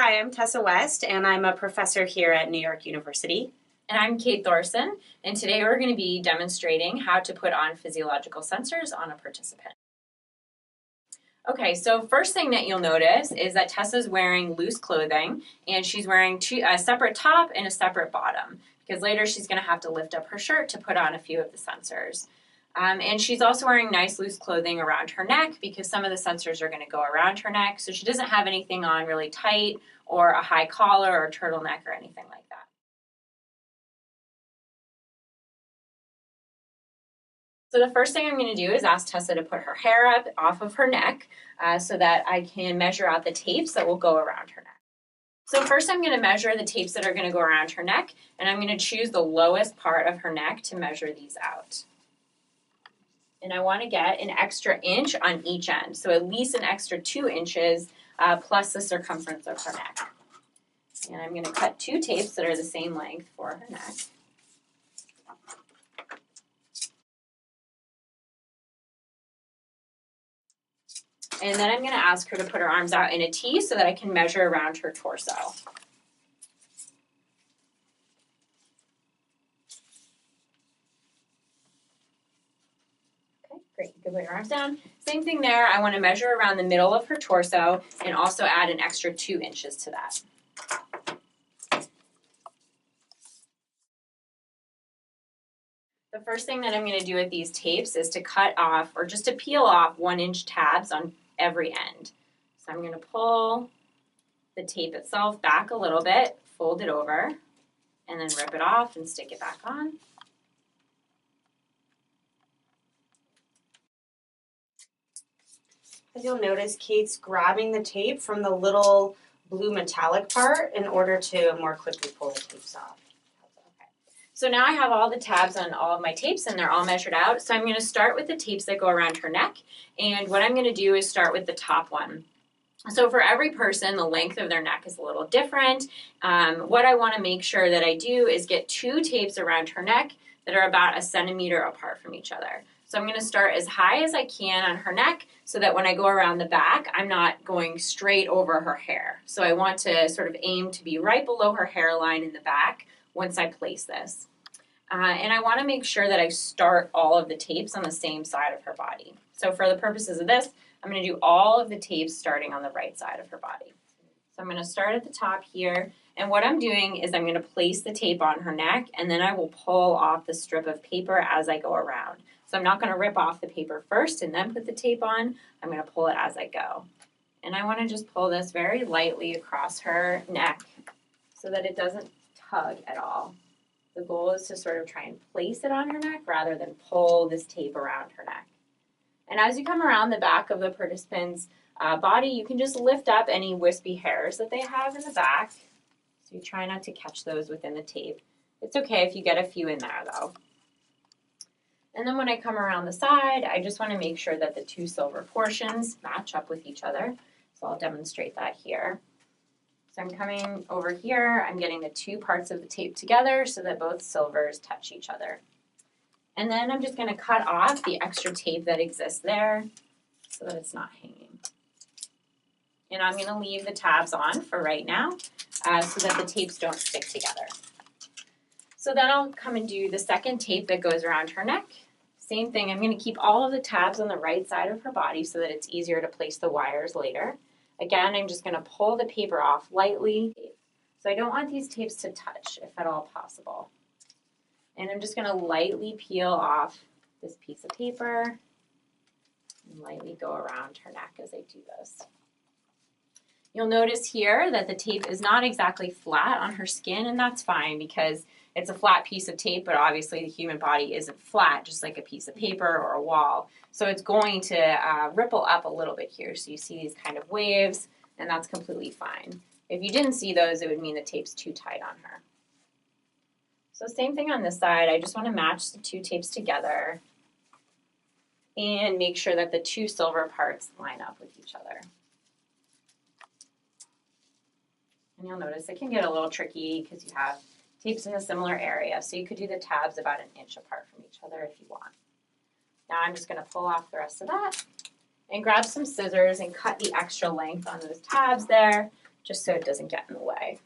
Hi, I'm Tessa West, and I'm a professor here at New York University. And I'm Kate Thorson, and today we're going to be demonstrating how to put on physiological sensors on a participant. Okay, so first thing that you'll notice is that Tessa's wearing loose clothing, and she's wearing a separate top and a separate bottom, because later she's going to have to lift up her shirt to put on a few of the sensors. And she's also wearing nice loose clothing around her neck because some of the sensors are going to go around her neck, so she doesn't have anything on really tight or a high collar or turtleneck or anything like that. So the first thing I'm going to do is ask Tessa to put her hair up off of her neck so that I can measure out the tapes that will go around her neck. So first I'm going to measure the tapes that are going to go around her neck, and I'm going to choose the lowest part of her neck to measure these out. And I want to get an extra inch on each end, so at least an extra 2 inches plus the circumference of her neck. And I'm going to cut 2 tapes that are the same length for her neck. And then I'm going to ask her to put her arms out in a T so that I can measure around her torso. Okay, great. You can put your arms down. Same thing there. I want to measure around the middle of her torso and also add an extra 2 inches to that. The first thing that I'm going to do with these tapes is to cut off or just to peel off 1-inch tabs on every end. So I'm going to pull the tape itself back a little bit, fold it over, and then rip it off and stick it back on. As you'll notice, Kate's grabbing the tape from the little blue metallic part in order to more quickly pull the tapes off. So now I have all the tabs on all of my tapes and they're all measured out. So I'm going to start with the tapes that go around her neck. And what I'm going to do is start with the top one. So for every person, the length of their neck is a little different. What I want to make sure that I do is get 2 tapes around her neck that are about 1 centimeter apart from each other. So I'm going to start as high as I can on her neck so that when I go around the back, I'm not going straight over her hair. So I want to sort of aim to be right below her hairline in the back once I place this. And I want to make sure that I start all of the tapes on the same side of her body. So for the purposes of this, I'm going to do all of the tapes starting on the right side of her body. So I'm going to start at the top here, and what I'm doing is I'm going to place the tape on her neck, and then I will pull off the strip of paper as I go around. So I'm not going to rip off the paper first and then put the tape on. I'm going to pull it as I go. And I want to just pull this very lightly across her neck so that it doesn't tug at all. The goal is to sort of try and place it on her neck rather than pull this tape around her neck. And as you come around the back of the participant's body, you can just lift up any wispy hairs that they have in the back. So you try not to catch those within the tape. It's okay if you get a few in there though. And then when I come around the side, I just want to make sure that the 2 silver portions match up with each other. So I'll demonstrate that here. So I'm coming over here, I'm getting the 2 parts of the tape together so that both silvers touch each other. And then I'm just going to cut off the extra tape that exists there so that it's not hanging. And I'm going to leave the tabs on for right now so that the tapes don't stick together. So then I'll come and do the second tape that goes around her neck. Same thing, I'm going to keep all of the tabs on the right side of her body so that it's easier to place the wires later. Again, I'm just going to pull the paper off lightly. So I don't want these tapes to touch, if at all possible. And I'm just going to lightly peel off this piece of paper and lightly go around her neck as I do this. You'll notice here that the tape is not exactly flat on her skin, and that's fine because it's a flat piece of tape, but obviously the human body isn't flat, just like a piece of paper or a wall. So it's going to ripple up a little bit here. So you see these kind of waves, and that's completely fine. If you didn't see those, it would mean the tape's too tight on her. So same thing on this side. I just want to match the 2 tapes together and make sure that the 2 silver parts line up with each other. And you'll notice it can get a little tricky because you have tapes in a similar area. So you could do the tabs about 1 inch apart from each other if you want. Now I'm just going to pull off the rest of that and grab some scissors and cut the extra length on those tabs there just so it doesn't get in the way.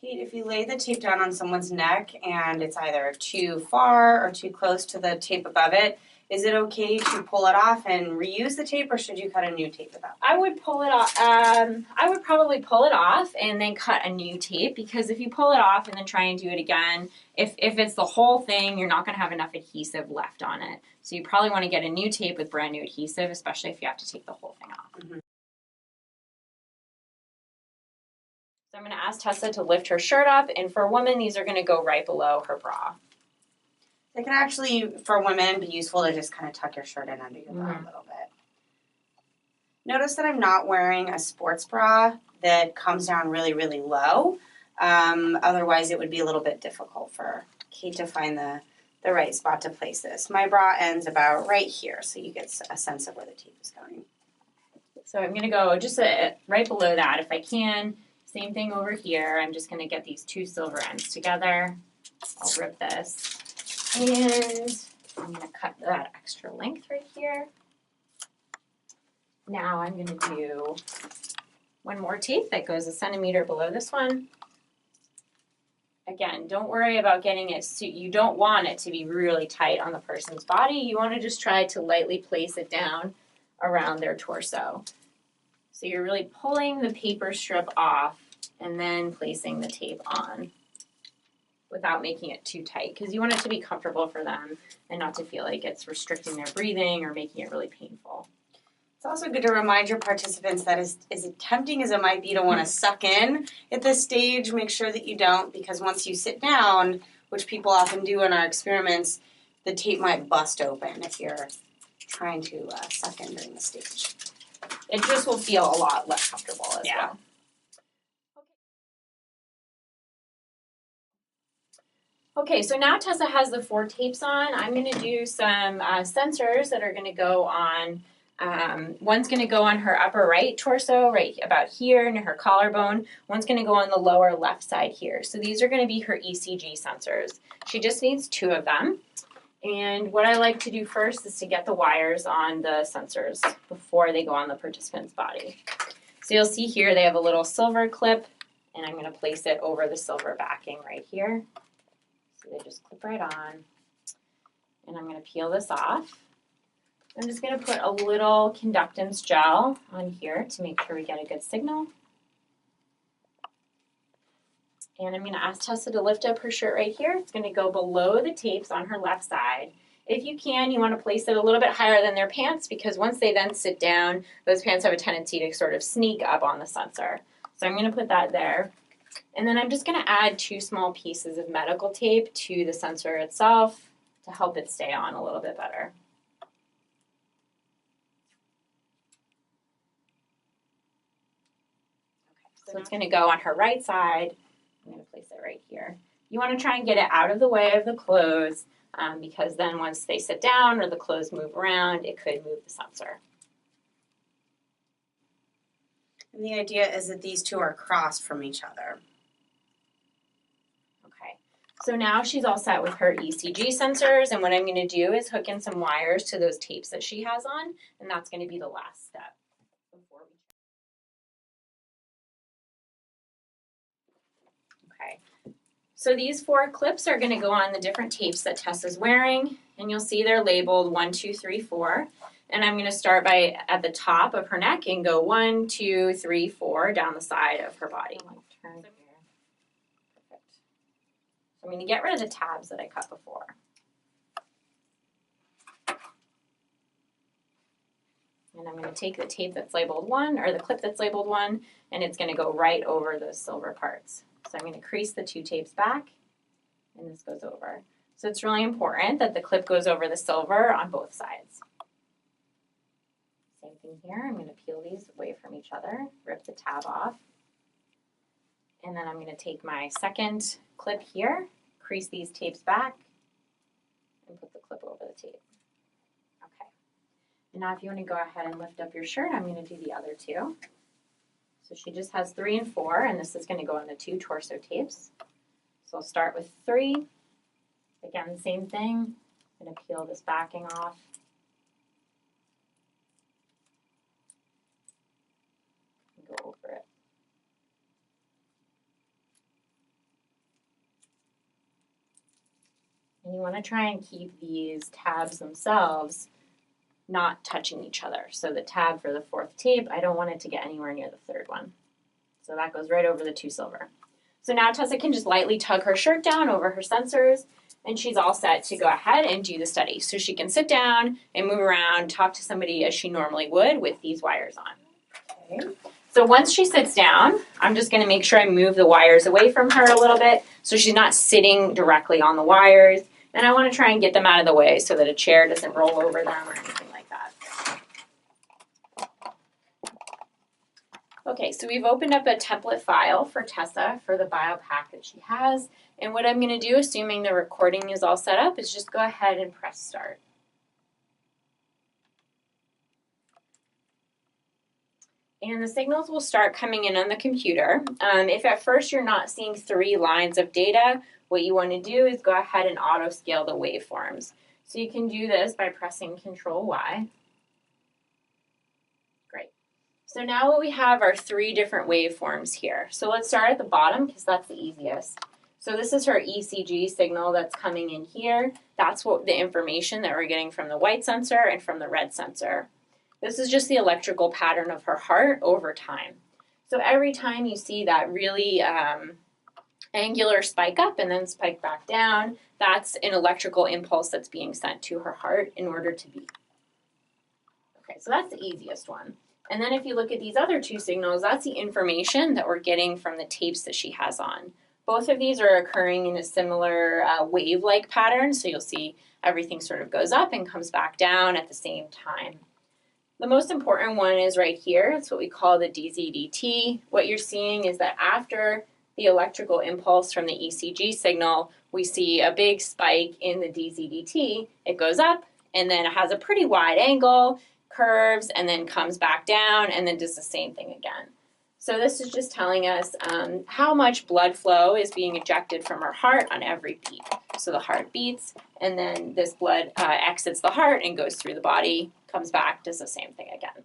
Kate, if you lay the tape down on someone's neck and it's either too far or too close to the tape above it, is it okay to pull it off and reuse the tape, or should you cut a new tape with that? I would pull it off. I would probably pull it off and then cut a new tape, because if you pull it off and then try and do it again, if it's the whole thing, you're not going to have enough adhesive left on it. So you probably want to get a new tape with brand new adhesive, especially if you have to take the whole thing off. Mm-hmm. So I'm going to ask Tessa to lift her shirt up, and for a woman, these are going to go right below her bra. They can actually, for women, be useful to just kind of tuck your shirt in under your bra a little bit. Notice that I'm not wearing a sports bra that comes down really, really low. Otherwise, it would be a little bit difficult for Kate to find the right spot to place this. My bra ends about right here, so you get a sense of where the tape is going. So I'm going to go just right below that if I can. Same thing over here. I'm just going to get these two silver ends together. I'll rip this. And I'm going to cut that extra length right here. Now I'm going to do one more tape that goes 1 centimeter below this one. Again, don't worry about getting it, you don't want it to be really tight on the person's body. You want to just try to lightly place it down around their torso. So you're really pulling the paper strip off and then placing the tape on without making it too tight, because you want it to be comfortable for them and not to feel like it's restricting their breathing or making it really painful. It's also good to remind your participants that as tempting as it might be to want to suck in at this stage, make sure that you don't, because once you sit down, which people often do in our experiments, the tape might bust open if you're trying to suck in during the stage. It just will feel a lot less comfortable as well. Okay, so now Tessa has the 4 tapes on. I'm going to do some sensors that are going to go on. One's going to go on her upper right torso, right about here near her collarbone. One's going to go on the lower left side here. So these are going to be her ECG sensors. She just needs 2 of them. And what I like to do first is to get the wires on the sensors before they go on the participant's body. So you'll see here they have a little silver clip, and I'm going to place it over the silver backing right here. So they just clip right on. And I'm going to peel this off. I'm just going to put a little conductance gel on here to make sure we get a good signal. And I'm going to ask Tessa to lift up her shirt right here. It's going to go below the tapes on her left side. If you can, you want to place it a little bit higher than their pants, because once they then sit down, those pants have a tendency to sort of sneak up on the sensor. So I'm going to put that there. And then I'm just going to add 2 small pieces of medical tape to the sensor itself to help it stay on a little bit better. Okay, so it's going to go on her right side. I'm going to place it right here. You want to try and get it out of the way of the clothes, because then once they sit down or the clothes move around, it could move the sensor. And the idea is that these 2 are crossed from each other. Okay, so now she's all set with her ECG sensors, and what I'm going to do is hook in some wires to those tapes that she has on, and that's going to be the last step before we. Okay, so these 4 clips are going to go on the different tapes that Tessa's wearing, and you'll see they're labeled 1, 2, 3, 4. And I'm going to start by at the top of her neck and go 1, 2, 3, 4 down the side of her body. Turn here. Perfect. So I'm going to get rid of the tabs that I cut before. And I'm going to take the tape that's labeled 1, or the clip that's labeled 1, and it's going to go right over those silver parts. So I'm going to crease the 2 tapes back, and this goes over. So it's really important that the clip goes over the silver on both sides. Same thing here. I'm going to peel these away from each other, rip the tab off, and then I'm going to take my second clip here, crease these tapes back, and put the clip over the tape. Okay. And now if you want to go ahead and lift up your shirt, I'm going to do the other 2. So she just has 3 and 4, and this is going to go on the 2 torso tapes. So I'll start with 3. Again, same thing. I'm going to peel this backing off. Go over it. And you want to try and keep these tabs themselves not touching each other. So the tab for the fourth tape, I don't want it to get anywhere near the third one. So that goes right over the 2 silver. So now Tessa can just lightly tug her shirt down over her sensors, and she's all set to go ahead and do the study. So she can sit down and move around, talk to somebody as she normally would with these wires on. Okay. So once she sits down, I'm just going to make sure I move the wires away from her a little bit so she's not sitting directly on the wires. And I want to try and get them out of the way so that a chair doesn't roll over them or anything like that. Okay, so we've opened up a template file for Tessa for the biopack that she has. And what I'm going to do, assuming the recording is all set up, is just go ahead and press start. And the signals will start coming in on the computer. If at first you're not seeing 3 lines of data, what you want to do is go ahead and auto scale the waveforms. So you can do this by pressing Control Y. Great. So now what we have are 3 different waveforms here. So let's start at the bottom because that's the easiest. So this is her ECG signal that's coming in here. That's what the information that we're getting from the white sensor and from the red sensor. This is just the electrical pattern of her heart over time. So every time you see that really angular spike up and then spike back down, that's an electrical impulse that's being sent to her heart in order to beat. Okay, so that's the easiest one. And then if you look at these other 2 signals, that's the information that we're getting from the tapes that she has on. Both of these are occurring in a similar wave-like pattern, so you'll see everything sort of goes up and comes back down at the same time. The most important one is right here. It's what we call the DZDT. What you're seeing is that after the electrical impulse from the ECG signal, we see a big spike in the DZDT. It goes up, and then it has a pretty wide angle, curves, and then comes back down, and then does the same thing again. So this is just telling us how much blood flow is being ejected from her heart on every beat. So the heart beats, and then this blood exits the heart and goes through the body, comes back, does the same thing again.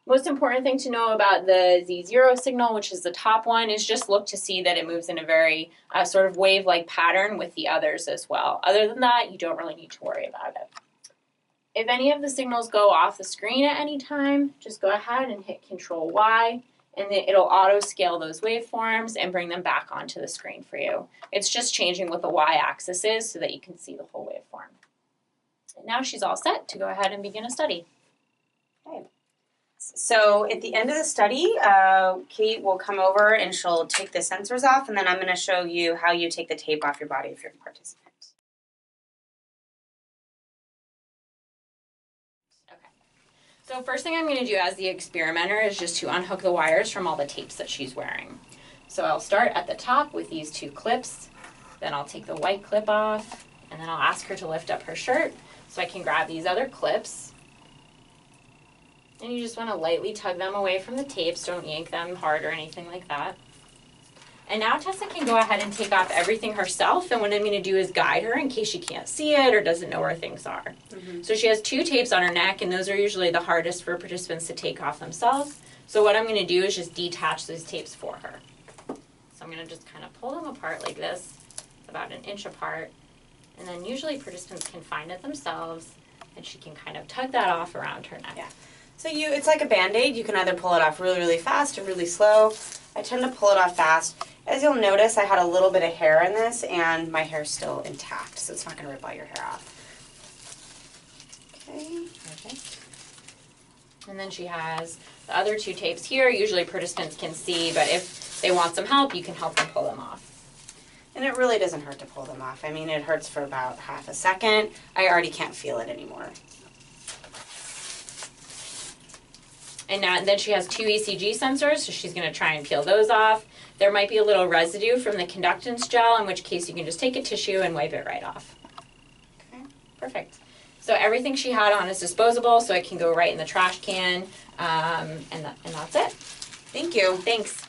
Most important thing to know about the Z0 signal, which is the top one, is just look to see that it moves in a very sort of wave-like pattern with the others as well. Other than that, you don't really need to worry about it. If any of the signals go off the screen at any time, just go ahead and hit Control Y, and then it'll auto-scale those waveforms and bring them back onto the screen for you. It's just changing what the Y-axis is so that you can see the whole waveform. And now she's all set to go ahead and begin a study. Okay. So at the end of the study, Kate will come over and she'll take the sensors off, and then I'm going to show you how you take the tape off your body if you're a participant. So first thing I'm going to do as the experimenter is just to unhook the wires from all the tapes that she's wearing. So I'll start at the top with these 2 clips, then I'll take the white clip off, and then I'll ask her to lift up her shirt so I can grab these other clips. And you just want to lightly tug them away from the tapes, don't yank them hard or anything like that. And now Tessa can go ahead and take off everything herself, and what I'm going to do is guide her in case she can't see it or doesn't know where things are. So she has 2 tapes on her neck, and those are usually the hardest for participants to take off themselves. So what I'm going to do is just detach those tapes for her. So I'm going to just kind of pull them apart like this, about 1 inch apart, and then usually participants can find it themselves, and she can kind of tug that off around her neck. Yeah. So it's like a Band-Aid. You can either pull it off really, really fast or really slow. I tend to pull it off fast. As you'll notice, I had a little bit of hair in this, and my hair's still intact, so it's not going to rip all your hair off. Okay. And then she has the other 2 tapes here. Usually participants can see, but if they want some help, you can help them pull them off. And it really doesn't hurt to pull them off. I mean, it hurts for about half a second. I already can't feel it anymore. And then she has 2 ECG sensors, so she's going to try and peel those off. There might be a little residue from the conductance gel, in which case you can just take a tissue and wipe it right off. Okay, perfect. So everything she had on is disposable, so it can go right in the trash can, and that's it. Thank you. Thanks.